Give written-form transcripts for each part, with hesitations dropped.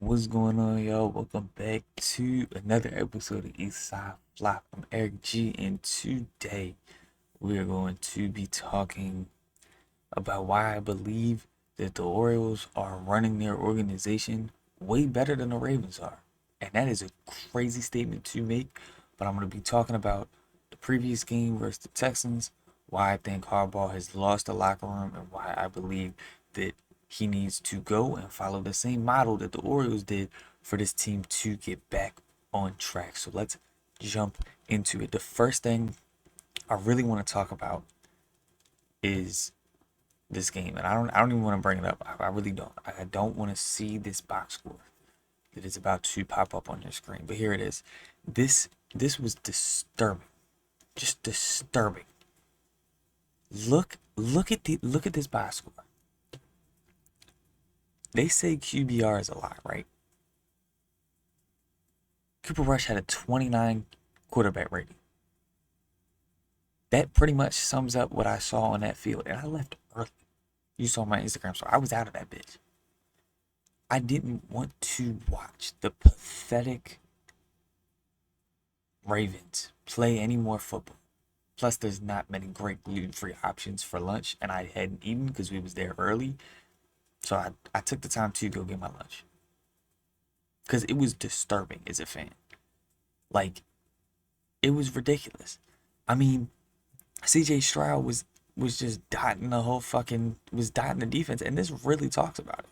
What's going on, y'all? Welcome back to another episode of Eastside Flop. I'm Eric G, and today we are going to be talking about why I believe that the Orioles are running their organization way better than the Ravens are. And that is a crazy statement to make, but I'm going to be talking about the previous game versus the Texans, why I think Harbaugh has lost the locker room, and why I believe that he needs to go and follow the same model that the Orioles did for this team to get back on track. So let's jump into it. The first thing I really want to talk about is this game, and I don't even want to bring it up. I really don't. I don't want to see this box score that is about to pop up on your screen. But here it is. This was disturbing, just disturbing. Look at this box score. They say QBR is a lot, right? Cooper Rush had a 29 quarterback rating. That pretty much sums up what I saw on that field, and I left early. You saw my Instagram, so I was out of that bitch. I didn't want to watch the pathetic Ravens play any more football. Plus, there's not many great gluten-free options for lunch, and I hadn't eaten because we was there early. So I took the time to go get my lunch. Because it was disturbing as a fan. Like, it was ridiculous. I mean, CJ Stroud was just dotting the whole fucking was dotting the defense, and this really talks about it.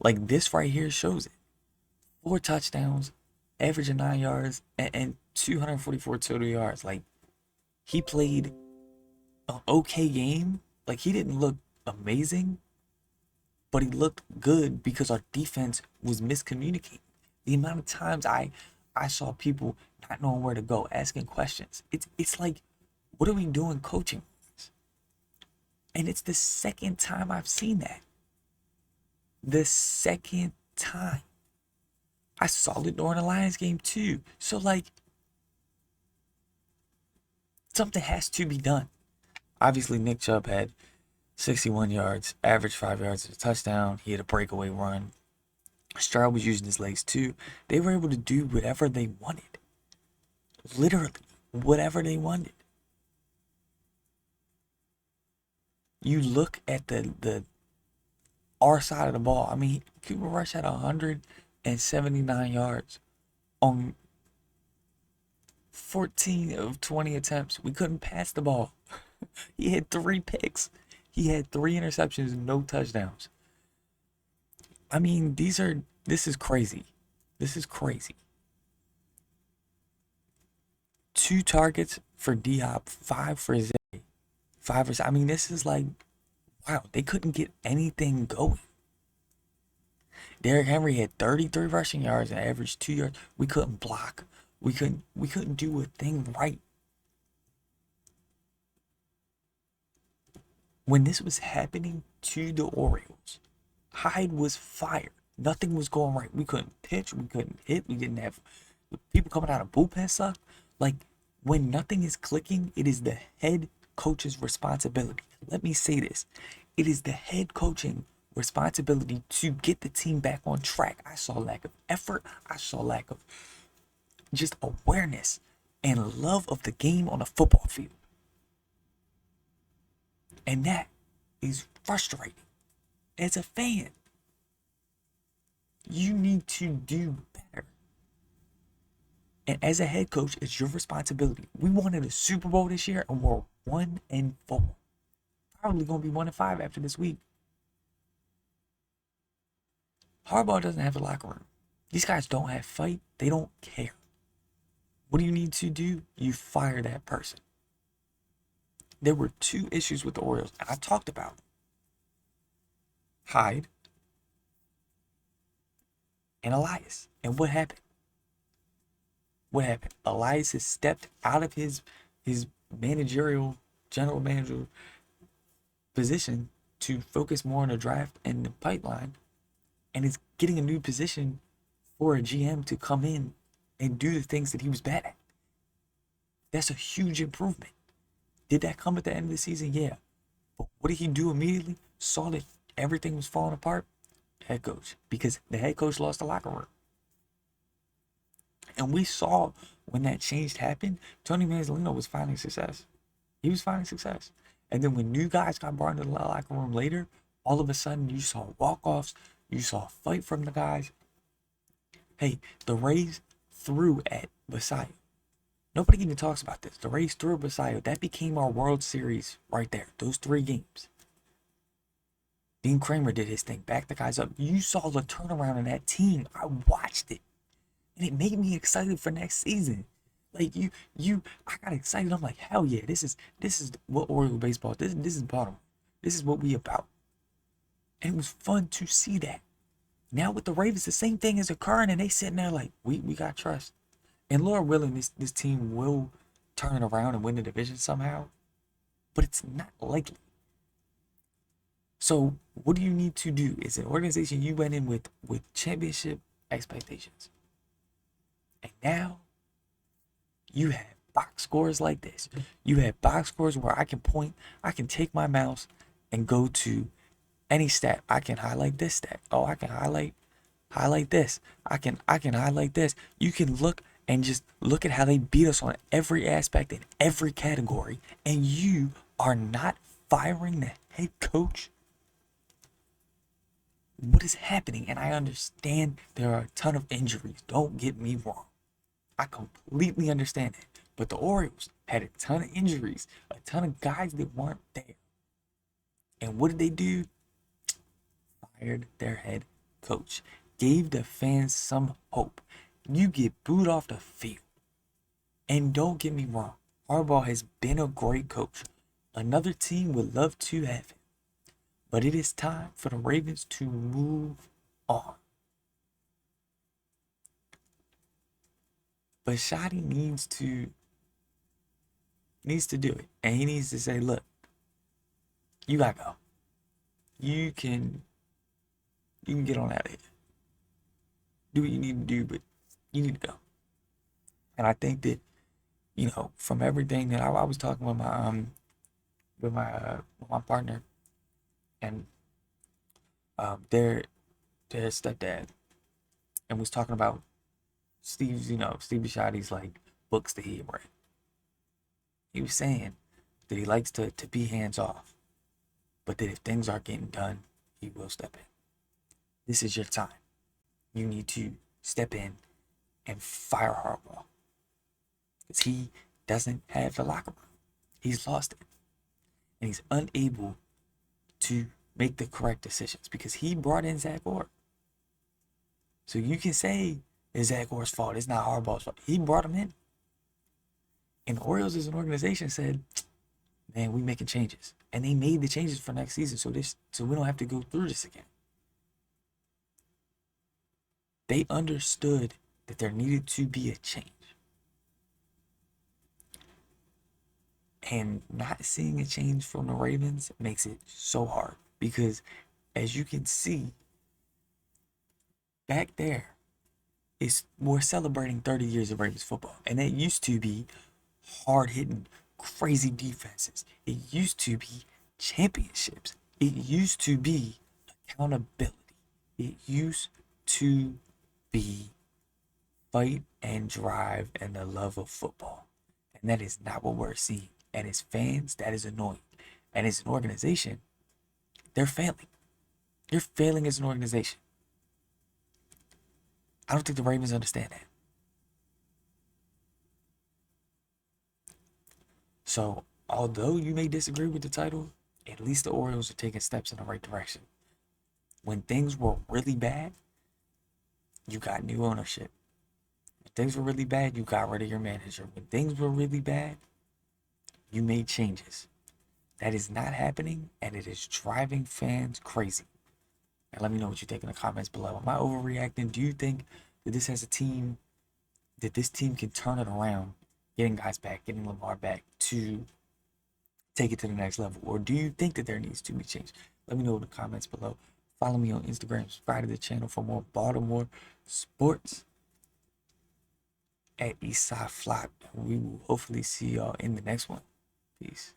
Like this right here shows it. 4 touchdowns, average of 9 yards, and 244 total yards. Like he played an okay game. Like he didn't look amazing, but he looked good because our defense was miscommunicating. The amount of times I saw people not knowing where to go, asking questions. It's like, what are we doing coaching? And it's the second time I've seen that. The second time. I saw it during the Lions game too. So like something has to be done. Obviously Nick Chubb had 61 yards, average 5 yards of a touchdown. He had a breakaway run. Stroud was using his legs too. They were able to do whatever they wanted. Literally, whatever they wanted. You look at the our side of the ball. I mean, Cooper Rush had 179 yards on 14 of 20 attempts. We couldn't pass the ball. He had 3 picks. He had 3 interceptions, no touchdowns. I mean, this is crazy. This is crazy. 2 targets for D Hop, 5 for Zay, 5 for. I mean, this is like, wow, they couldn't get anything going. Derrick Henry had 33 rushing yards and averaged 2 yards. We couldn't block. We couldn't do a thing right. When this was happening to the Orioles, Hyde was fired. Nothing was going right. We couldn't pitch. We couldn't hit. We didn't have people coming out of bullpen suck. Like when nothing is clicking, it is the head coach's responsibility. Let me say this. It is the head coaching responsibility to get the team back on track. I saw lack of effort. I saw lack of just awareness and love of the game on a football field. And that is frustrating. As a fan, you need to do better. And as a head coach, it's your responsibility. We wanted a Super Bowl this year, and we're 1-4. Probably gonna be 1-5 after this week. Harbaugh doesn't have a locker room. These guys don't have fight. They don't care. What do you need to do? You fire that person. There were 2 issues with the Orioles, and I talked about them. Hyde and Elias. And what happened? What happened? Elias has stepped out of his managerial, general manager position to focus more on the draft and the pipeline, and is getting a new position for a GM to come in and do the things that he was bad at. That's a huge improvement. Did that come at the end of the season? Yeah. But what did he do immediately? Saw that everything was falling apart head coach because the head coach lost the locker room. And we saw when that change happened, Tony Manzolino was finding success. He was finding success. And then when new guys got brought into the locker room later, all of a sudden you saw walk-offs, you saw a fight from the guys. Hey, the Rays threw at Basayo. Nobody even talks about this. The Rays threw at Basayo. That became our World Series right there. Those 3 games. Dean Kramer did his thing. Back the guys up. You saw the turnaround in that team. I watched it. And it made me excited for next season. Like I got excited. I'm like, hell yeah, this is what Oriole baseball. This is Baltimore. This is what we about. And it was fun to see that. Now with the Ravens, the same thing is occurring, and they sitting there like, we got trust. And Lord willing, this team will turn it around and win the division somehow. But it's not likely. So what do you need to do? It's an organization you went in with championship expectations. And now you have box scores like this. You have box scores where I can point, I can take my mouse and go to any stat. I can highlight this stat. Oh, I can highlight this. I can highlight this. You can look and just look at how they beat us on every aspect in every category, and you are not firing the head coach. What is happening? And I understand there are a ton of injuries. Don't get me wrong. I completely understand that. But the Orioles had a ton of injuries, a ton of guys that weren't there. And what did they do? Fired their head coach. Gave the fans some hope. You get booed off the field. And don't get me wrong, Harbaugh has been a great coach. Another team would love to have him. But it is time for the Ravens to move on. But Shotty needs to do it. And he needs to say, look, you gotta go. You can get on out of here. Do what you need to do, but you need to go. And I think that, from everything that I was talking with my partner and their stepdad, and was talking about Steve Bishotti's like books that he read. He was saying that he likes to be hands off, but that if things aren't getting done, he will step in. This is your time. You need to step in and fire Harbaugh. Because he doesn't have the locker room. He's lost it. And he's unable to make the correct decisions because he brought in Zach Orr. So you can say it's Zach Orr's fault. It's not Harbaugh's fault. He brought him in. And the Orioles as an organization said, man, we making changes. And they made the changes for next season so we don't have to go through this again. They understood that there needed to be a change. And not seeing a change from the Ravens makes it so hard because, as you can see, back there, we're celebrating 30 years of Ravens football. And it used to be hard-hitting, crazy defenses. It used to be championships. It used to be accountability. It used to be fight and drive and the love of football. And that is not what we're seeing. And as fans, that is annoying. And as an organization, they're failing. You're failing as an organization. I don't think the Ravens understand that. So, although you may disagree with the title, at least the Orioles are taking steps in the right direction. When things were really bad, you got new ownership. When things were really bad, you got rid of your manager. When things were really bad, you made changes. That is not happening, and it is driving fans crazy. And let me know what you think in the comments below. Am I overreacting? Do you think that this team can turn it around, getting guys back, getting Lamar back to take it to the next level? Or do you think that there needs to be change? Let me know in the comments below. Follow me on Instagram. Subscribe to the channel for more Baltimore sports at Eastside Flop. We will hopefully see y'all in the next one. Peace.